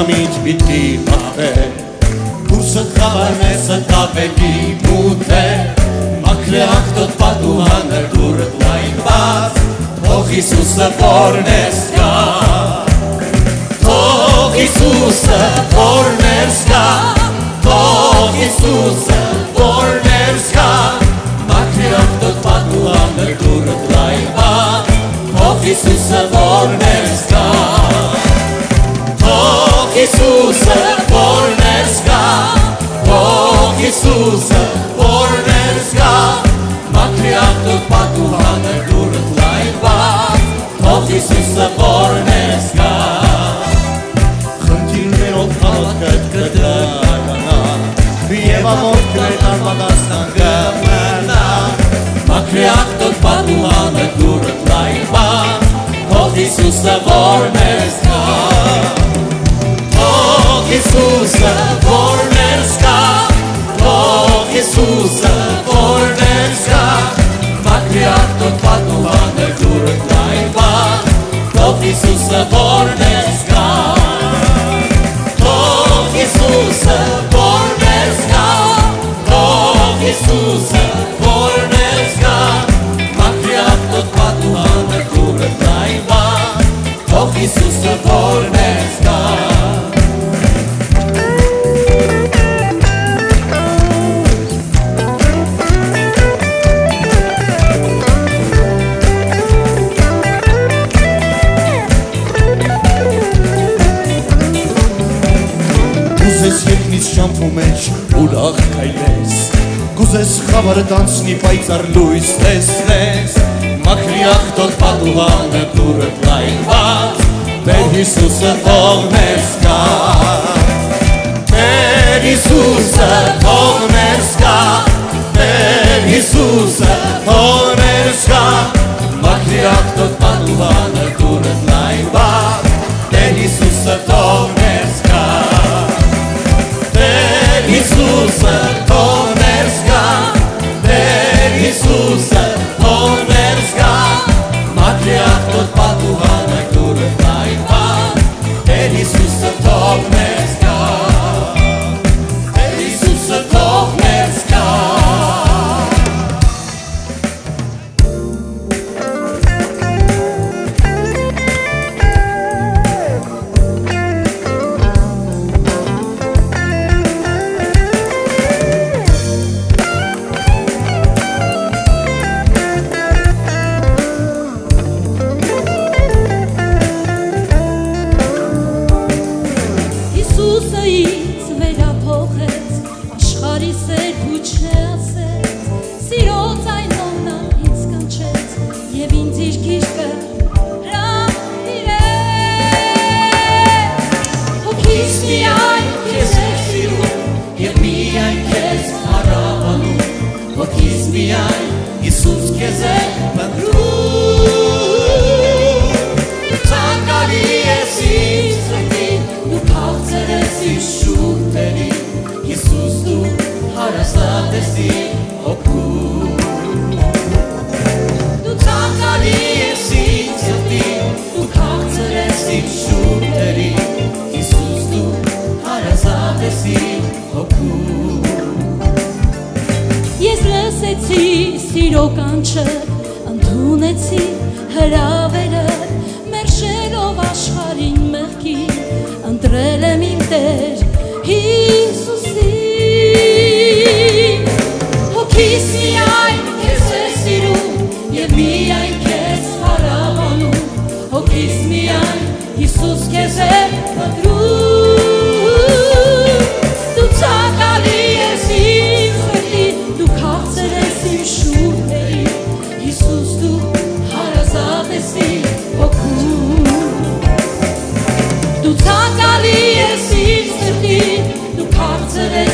Դինամիտ պիտի պահվեր Կուրսը խավարն է ստավելի մութ է Մաքրե աղտոտ պատուհանը դուրդ լայնված Թող Հիսուսը որներ զգա Թող Հիսուսը որներ զգա Թող Հիսուսը որներ զգա Մաքրե աղտոտ պատուհանը դուրդ լայնված Թող Հիսուսը որներ զգա Թող Հիսուսը որներ զգա Թող Հիսուսը որներ զգա Մաքրի աղտոտ պատուհանը դուրդ լայնված Թող Հիսուսը որներ զգա Խնդիրներով հավատքդ կդրանա Եվ ամոթ կրետ արմադաստան կմնա Մաքրի աղտոտ պատուհանը դուրդ լայնված Թող Հիսուսը որներ զգա Թող Հիսուսը որներ զգա Թող Հիսուսը որներ զգա Մաքրի աղտոտ պատուհանը դուրդ լայնված Թող Հիսուսը որներ զգա Թող Հիսուսը որներ զգա Թող Հիսուսը որներ զգա Մաքրի աղտոտ պատուհանը դուրդ լայնված Թող Հիսուսը որներ զգա Գուզես երկնից շամփու մեջ ուրախ քայլես Գուզես խավարը դանցնի պայծառ լույս տեսնես Մաքրի աղտոտ պատուհանը դուրդ լայնված Տեր Հիսուսը թողներ զգա Տեր Հիսուսը թողներ զգա Տեր Հիսուսը թողներ զգա Մաքրի աղտոտ պատուհանը դուրդ լայնված Տեր Հիսուսը թողներ զգա Տեր Հիսուսը թողներ զգա Տեր Հիսուսը թողներ զգա Մաքրի աղտոտ պատուհանը դուրդ լայնված Տեր Հիսուսը թողներ զգա Տեր Հիսուսը թողներ զգա Իսուս քեզ է փնտրում Ցանկալի ես ինձ սրտին Դու քաղցր ես ինձ շուրթերին Իսուս դու հարազատ ես ինձ օգնում Դու ցանկալի ես ինձ սրտին Դու քաղցր ես ինձ շուրթերին Իսուս դու հարազատ ես ինձ օգնում Ես լսեցի սիրո կանչը, ընդունեցի հրավերը, մերժելով աշխարհին մեղքին, ընտրել եմ իմ Տեր Հիսուսին։ Հոգիս միայն քեզ է սիրում և միայն քեզ հարավանում, հոգիս միայն Հիսուս քեզ է փնտրում, դու ցանկալի ես իմ սրտին, դու քաղցր ես իմ շուրթերին, Հիսուս դու հարազատ ես իմ հոգում, դու ցանկալի ես իմ սրտին, դու քաղցր ես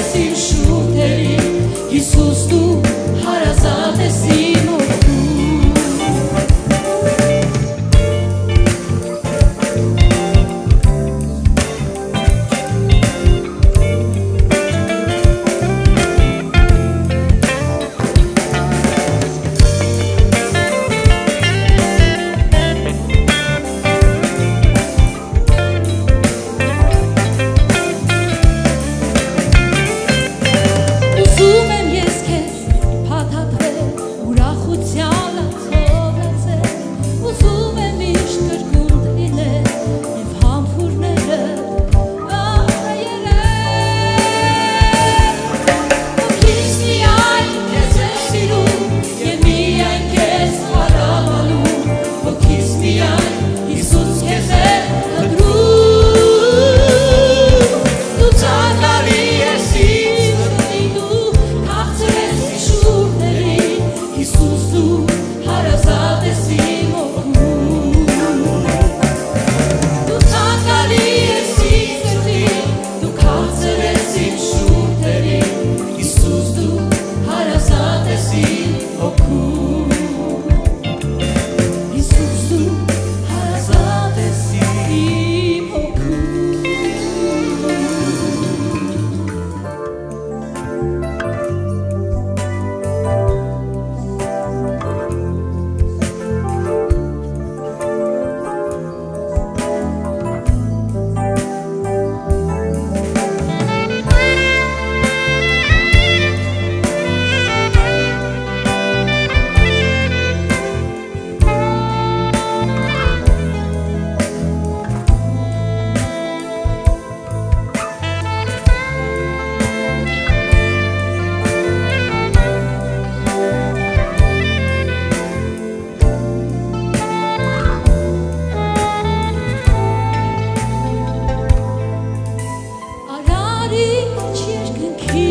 Արարիչ երկնքի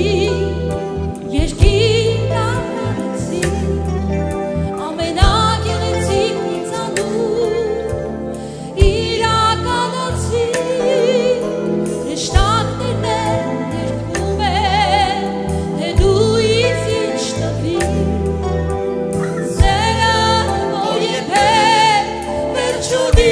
երկիր արարեցի ամենագեղեցիկ ինձանու իրականացի հեշտակներն ներկում են թե դու ինձ ինչ տվի սերը որ երբեք վերջ չունի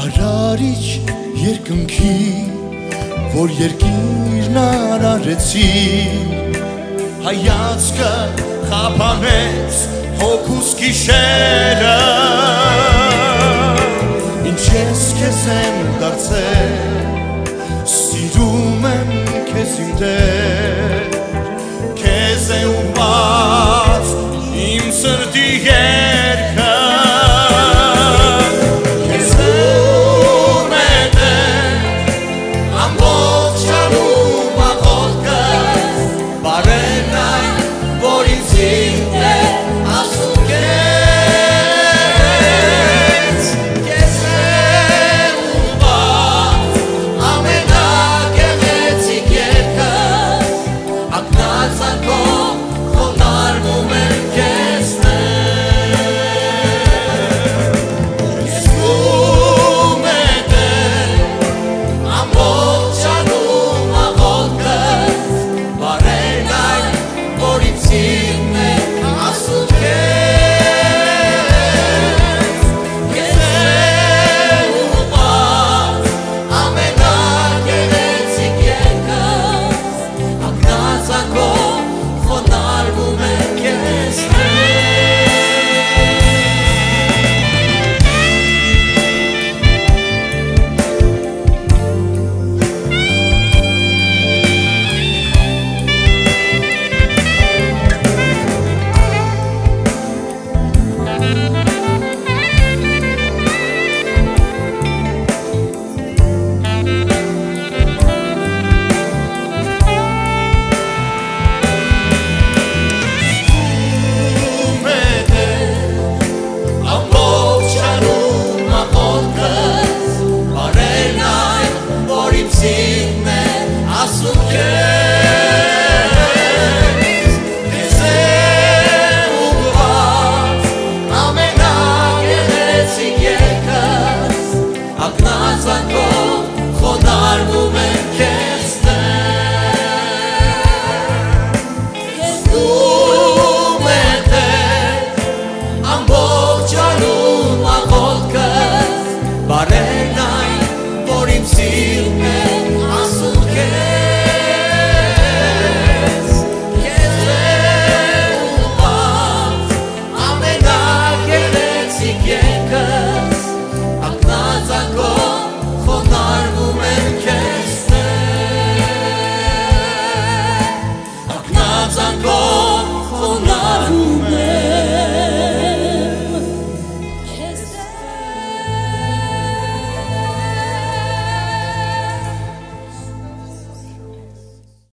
Արարիչ երկնքի որ երկիրն արարեցի հայացքը խափանեց հոգուս գիշերը ինչ ես քեզ եմ դարձել